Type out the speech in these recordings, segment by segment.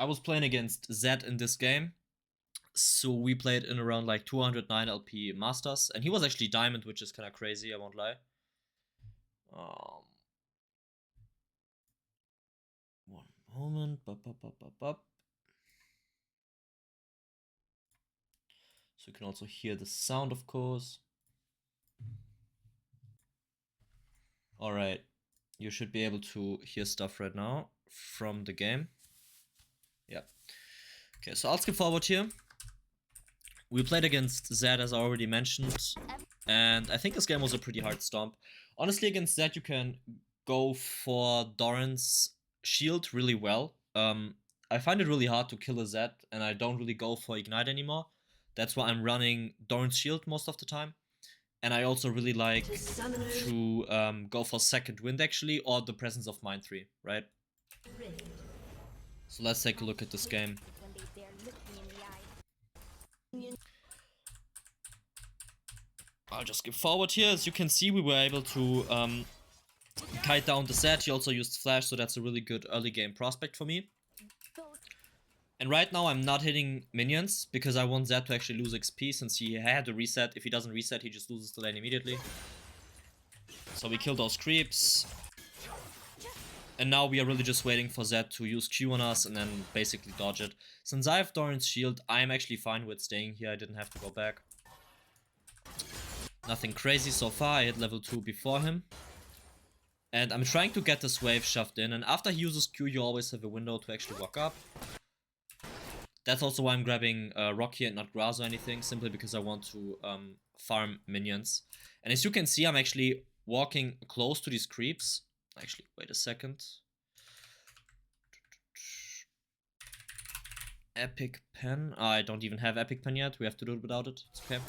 I was playing against ZED in this game. So we played in around like 209 LP Masters. And he was actually Diamond, which is kind of crazy, I won't lie. One moment. So you can also hear the sound, of course. Alright. You should be able to hear stuff right now from the game. Yeah. Okay, so I'll skip forward here. We played against ZED, as I already mentioned. And I think this game was a pretty hard stomp. Honestly, against ZED, you can go for Doran's shield really well. I find it really hard to kill a ZED, and I don't really go for Ignite anymore. That's why I'm running Doran's shield most of the time. And I also really like to go for second wind, actually, or the presence of Mind 3, right? So let's take a look at this game. I'll just skip forward here. As you can see, we were able to kite down the ZED. He also used flash, so that's a really good early game prospect for me. And right now I'm not hitting minions because I want ZED to actually lose XP since he had to reset. If he doesn't reset, he just loses the lane immediately. So we kill those creeps. And now we are really just waiting for ZED to use Q on us and then basically dodge it. Since I have Doran's shield, I'm actually fine with staying here. I didn't have to go back. Nothing crazy so far. I hit level 2 before him. And I'm trying to get this wave shoved in. And after he uses Q, you always have a window to actually walk up. That's also why I'm grabbing Rock here and not Grass or anything. Simply because I want to farm minions. And as you can see, I'm actually walking close to these creeps. Actually, wait a second. Epic pen. I don't even have epic pen yet. We have to do it without it. It's okay.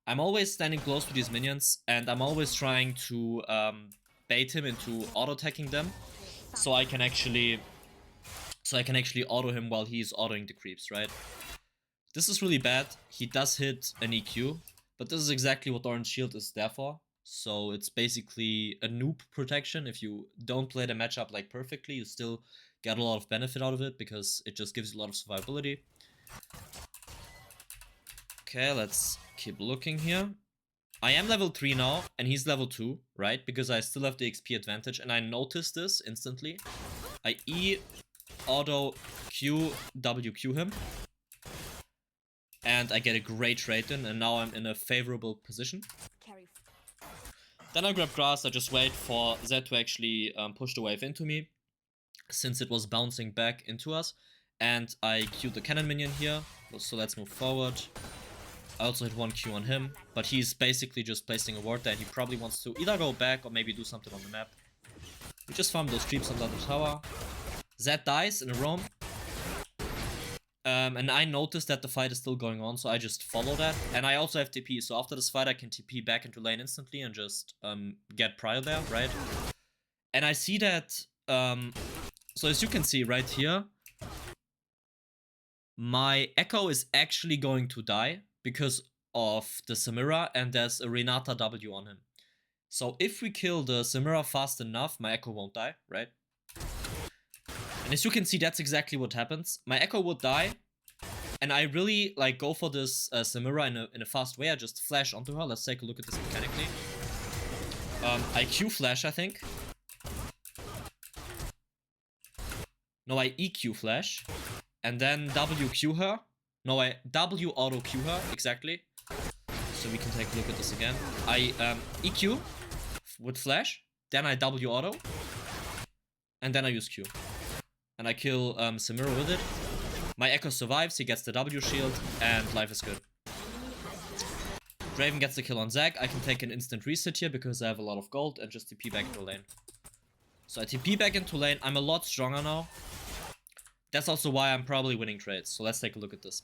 I'm always standing close to these minions, and I'm always trying to bait him into auto-attacking them, so I can actually auto him while he's autoing the creeps, right? This is really bad. He does hit an EQ, but this is exactly what Orange Shield is there for. So it's basically a noob protection. If you don't play the matchup like perfectly, you still get a lot of benefit out of it because it just gives you a lot of survivability. Okay, let's keep looking here. I am level 3 now, and he's level 2, right? Because I still have the XP advantage, and I noticed this instantly. I E, auto, Q, WQ him. And I get a great trade in, and now I'm in a favorable position. Then I grab Grass, I just wait for ZED to actually push the wave into me, since it was bouncing back into us. And I Q the cannon minion here, so let's move forward. I also hit one Q on him, but he's basically just placing a ward there, and he probably wants to either go back or maybe do something on the map. We just farm those creeps under the tower. ZED dies in a roam. And I noticed that the fight is still going on, so I just follow that. And I also have TP, so after this fight I can TP back into lane instantly and just get prio there, right? And I see that, so as you can see right here, my Echo is actually going to die because of the Samira, and there's a Renata W on him. So if we kill the Samira fast enough, my Echo won't die, right? And as you can see, that's exactly what happens. My Echo would die, and I really like go for this Samira in a fast way. I just flash onto her. Let's take a look at this mechanically. I Q flash, I think. No, I EQ flash. And then WQ her. No, I W auto Q her, exactly. So we can take a look at this again. I EQ with flash. Then I W auto. And then I use Q. And I kill Samira with it. My Echo survives, he gets the W shield, and life is good. Draven gets the kill on Zac. I can take an instant reset here because I have a lot of gold and just TP back into lane. So I TP back into lane. I'm a lot stronger now. That's also why I'm probably winning trades. So let's take a look at this.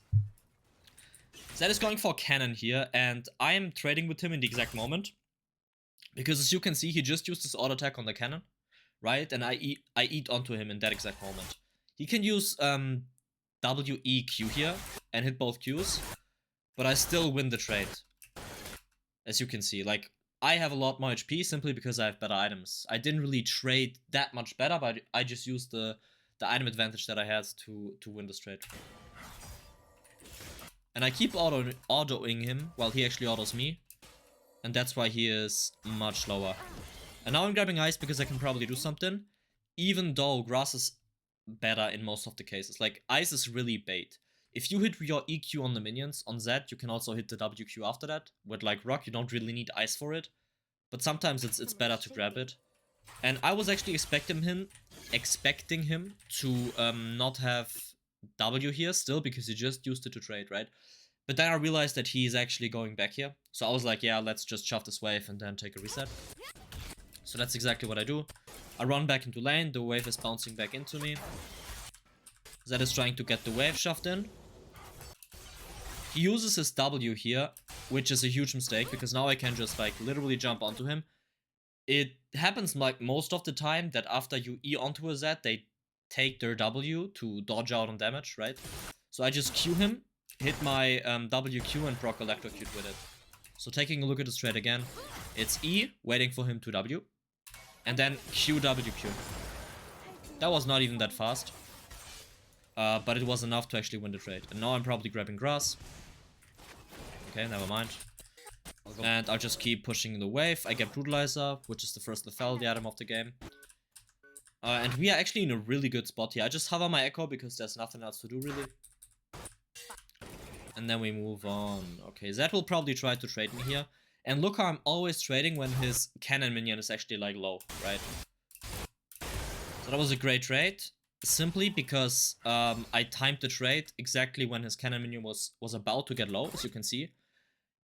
ZED is going for cannon here, and I am trading with him in the exact moment. Because as you can see, he just used his auto attack on the cannon, right? And I eat onto him in that exact moment. He can use WEQ here and hit both Qs, but I still win the trade. As you can see, like, I have a lot more HP simply because I have better items. I didn't really trade that much better, but I just used the the item advantage that I had to win this trade. And I keep autoing him while he actually autos me. And that's why he is much lower. And now I'm grabbing ice because I can probably do something. Even though grass is better in most of the cases. Like, ice is really bait. If you hit your EQ on the minions, on ZED, you can also hit the WQ after that. With like rock, you don't really need ice for it. But sometimes it's better to grab it. And I was actually expecting him to not have W here still, because he just used it to trade, right? But then I realized that he is actually going back here. So I was like, yeah, let's just shove this wave and then take a reset. So that's exactly what I do. I run back into lane, the wave is bouncing back into me. Zed is trying to get the wave shoved in. He uses his W here, which is a huge mistake, because now I can just like literally jump onto him. It happens like most of the time that after you E onto a Zed, they take their W to dodge out on damage, right? So I just Q him, hit my WQ and proc electrocute with it. So taking a look at this trade again, it's E, waiting for him to W, and then QWQ. That was not even that fast, but it was enough to actually win the trade. And now I'm probably grabbing grass. Okay, never mind. And I'll just keep pushing the wave. I get Brutalizer, which is the first lethality item of the game. And we are actually in a really good spot here. I just hover my Echo because there's nothing else to do really. And then we move on. Okay, Zed will probably try to trade me here. And look how I'm always trading when his cannon minion is actually like low, right? So that was a great trade. Simply because I timed the trade exactly when his cannon minion was about to get low, as you can see.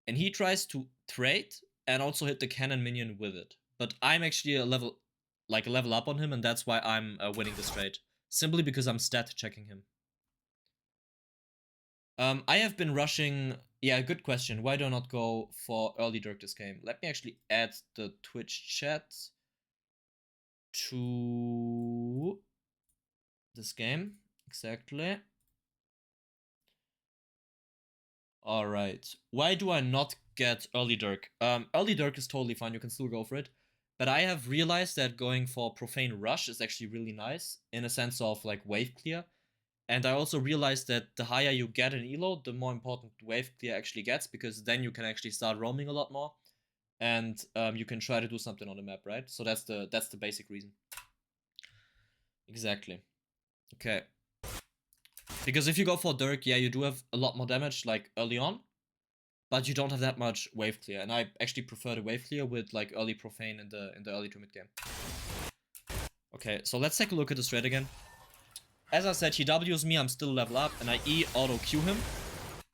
And he tries to trade and also hit the cannon minion with it. But I'm actually a level up on him, and that's why I'm winning this trade. Simply because I'm stat checking him. I have been rushing... Yeah, good question. Why do I not go for early Dirk this game? Let me actually add the Twitch chat to this game. Exactly. Alright. Why do I not get early Dirk? Early Dirk is totally fine. You can still go for it. But I have realized that going for Profane Rush is actually really nice. In a sense of like wave clear. And I also realized that the higher you get in elo, the more important wave clear actually gets, because then you can actually start roaming a lot more, and you can try to do something on the map, right? So that's the basic reason. Exactly. Okay. Because if you go for Dirk, yeah, you do have a lot more damage like early on, but you don't have that much wave clear, and I actually prefer the wave clear with like early Profane in the early to mid game. Okay, so let's take a look at this trade again. As I said, he W's me, I'm still level up, and I E auto Q him.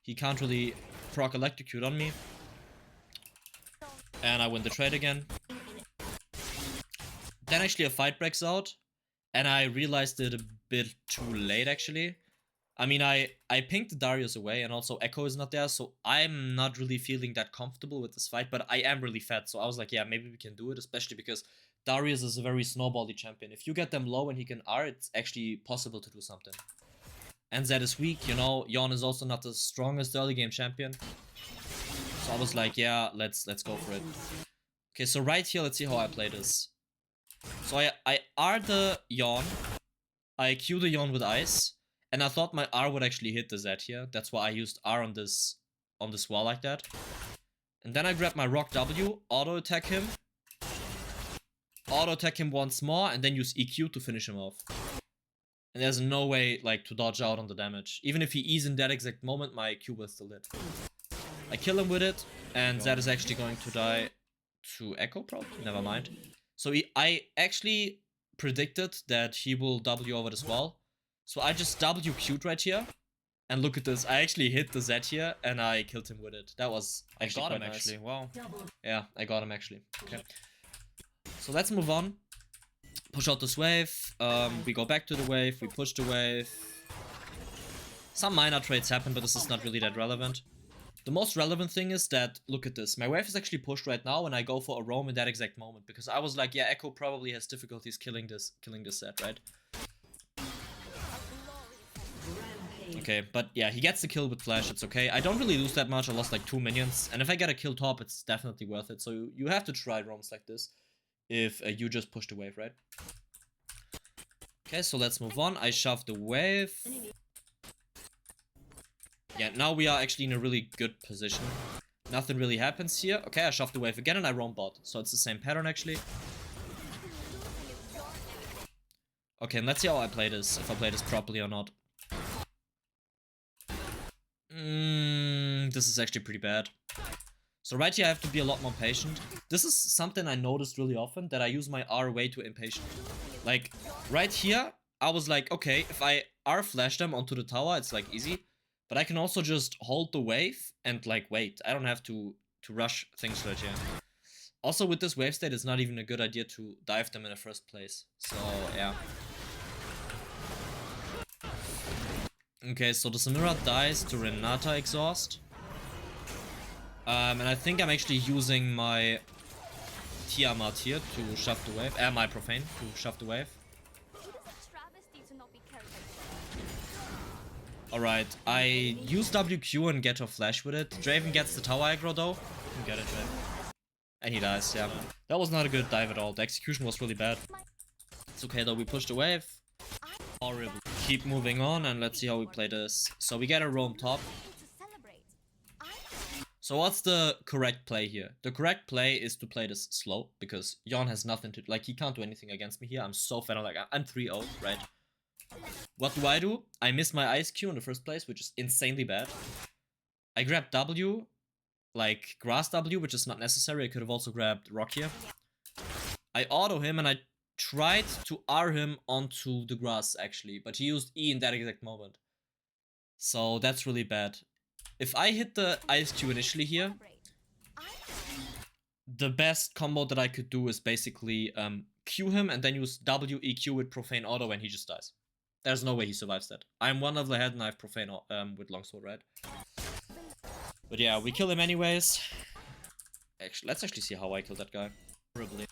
He can't really proc electrocute on me. And I win the trade again. Then actually a fight breaks out, and I realized it a bit too late actually. I mean, I pinged the Darius away, and also Echo is not there, so I'm not really feeling that comfortable with this fight, but I am really fat, so I was like, yeah, maybe we can do it, especially because Darius is a very snowbally champion. If you get them low and he can R, it's actually possible to do something. And Zed is weak, you know, Yon is also not the strongest early game champion. So I was like, yeah, let's go for it. Okay, so right here, let's see how I play this. So I R the Yon, I Q the Yon with ice, and I thought my R would actually hit the Zed here. That's why I used R on this wall like that. And then I grab my Rock W, auto attack him. Auto attack him once more, and then use EQ to finish him off. And there's no way like to dodge out on the damage. Even if he E's in that exact moment, my Q will still hit. I kill him with it, and Zed is actually going to die to Echo probably. Never mind. So I actually predicted that he will W over this wall. So I just WQ'd right here. And look at this, I actually hit the Zed here, and I killed him with it. That was actually quite nice. Actually, wow. Yeah, I got him actually. Okay. So let's move on. Push out this wave. We go back to the wave. We push the wave. Some minor trades happen, but this is not really that relevant. The most relevant thing is that, look at this. My wave is actually pushed right now, and I go for a roam in that exact moment. Because I was like, yeah, Echo probably has difficulties killing this set, right? Okay, but yeah, he gets the kill with flash, it's okay. I don't really lose that much, I lost like 2 minions. And if I get a kill top, it's definitely worth it. So you have to try roams like this if you just push the wave, right? Okay, so let's move on. I shoved the wave. Yeah, now we are actually in a really good position. Nothing really happens here. Okay, I shoved the wave again and I roam bot. So it's the same pattern actually. Okay, and let's see how I play this. If I play this properly or not. This is actually pretty bad. So right here I have to be a lot more patient. This is something I noticed really often, that I use my R way too impatient. Like, right here, I was like, okay, if I R flash them onto the tower, it's like easy. But I can also just hold the wave and like wait. I don't have to rush things right here. Also with this wave state, it's not even a good idea to dive them in the first place. So, yeah. Okay, so the Samira dies to Renata exhaust. And I think I'm actually using my Tiamat here to shove the wave. My Profane to shove the wave. Alright, I use WQ and get her flash with it. Draven gets the tower aggro though. You can get it, Draven. And he dies, yeah. That was not a good dive at all. The execution was really bad. It's okay though, we pushed the wave. Horrible. Keep moving on and let's see how we play this. So we get a roam top. So what's the correct play here? The correct play is to play this slow, because Yon has nothing to, like, he can't do anything against me here. I'm so fed up, like, I'm 3-0, right? What do? I miss my ice Q in the first place, which is insanely bad. I grab W, like grass W, which is not necessary. I could have also grabbed rock here. I auto him and I tried to R him onto the grass actually, but he used E in that exact moment. So that's really bad. If I hit the ice Q initially here, the best combo that I could do is basically Q him and then use W, EQ with Profane Auto and he just dies. There's no way he survives that. I'm one level ahead and I have Profane with Longsword, right? But yeah, we kill him anyways. Actually, let's actually see how I killed that guy. Horribly.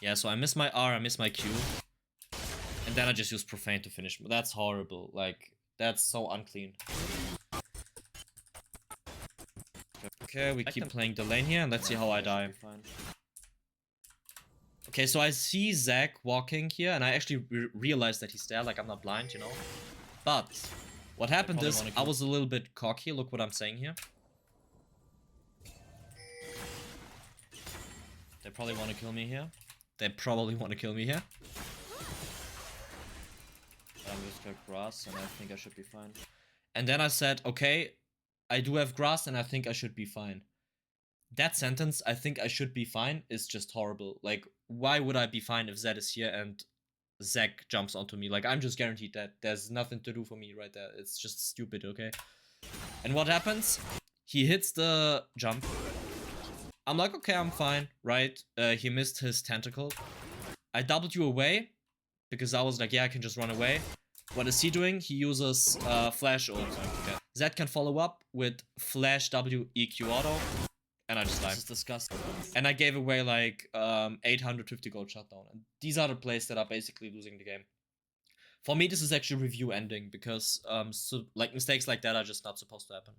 Yeah, so I miss my R, I miss my Q. And then I just use Profane to finish him. That's horrible. Like, that's so unclean. Okay, we keep playing the lane here and let's see how I die. Okay, so I see Zach walking here and I actually realized that he's there, like I'm not blind, you know. But what happened is I was a little bit cocky, look what I'm saying here. They probably want to kill me here. I'm just got grass and I think I should be fine. And then I said, okay, I do have grass and I think I should be fine. That sentence, I think I should be fine, is just horrible. Like, why would I be fine if Zed is here and Zach jumps onto me? Like, I'm just guaranteed that there's nothing to do for me right there. It's just stupid, okay? And what happens? He hits the jump. I'm like, okay, I'm fine, right? He missed his tentacle. I W away, because I was like, yeah, I can just run away. What is he doing? He uses flash ult. Okay. Zed can follow up with flash W EQ auto. And I just died. This is disgusting. And I gave away like 850 gold shutdown. And these are the plays that are basically losing the game. For me, this is actually review ending because so, like mistakes like that are just not supposed to happen.